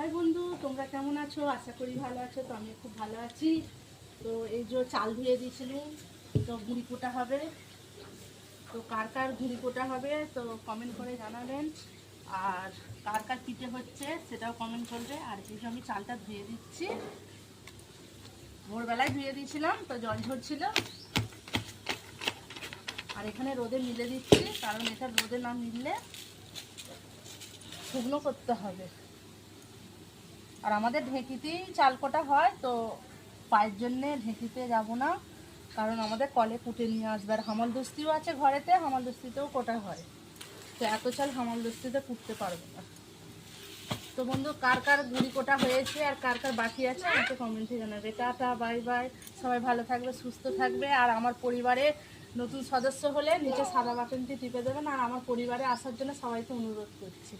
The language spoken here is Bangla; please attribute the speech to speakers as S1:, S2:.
S1: হাই বন্ধু, তোমরা কেমন আছো? আশা করি ভালো আছো। তো আমি খুব ভালো আছি। তো এই যে চাল ধুয়ে দিয়েছিলাম, তো গুঁড়ি কোটা হবে। তো কার কার গুঁড়ি কোটা হবে তো কমেন্ট করে জানাবেন। আর কার কার পিঠে হচ্ছে সেটাও কমেন্ট করবে। আর এই যে আমি চালটা ধুয়ে দিচ্ছি, ভোরবেলায় ধুয়ে দিয়েছিলাম, তো জল ঝরছিল। আর এখানে রোদে মিলে দিচ্ছি, কারণ এটা রোদে না মিললে শুকনো করতে হবে। আর আমাদের ঢেঁকিতেই চাল কোটা হয়, তো পায়ের জন্যে ঢেঁকিতে যাব না, কারণ আমাদের কলে কুটে নিয়ে আসবে। আর হামালদস্তিও আছে ঘরেতে, হামালদস্তিতেও কোটা হয়। তো এত চাল হামালদস্তিতে কুটতে পারবো না। তো বন্ধু, কার কার গুঁড়ি কোটা হয়েছে আর কার কার বাকি আছে আমাকে কমেন্টে জানাবে। Tata, bye bye. সবাই ভালো থাকবে, সুস্থ থাকবে। আর আমার পরিবারে নতুন সদস্য হলে নিচে সাদা বাটনটি টিপে দেবেন। আর আমার পরিবারে আসার জন্য সবাইকে অনুরোধ করছি।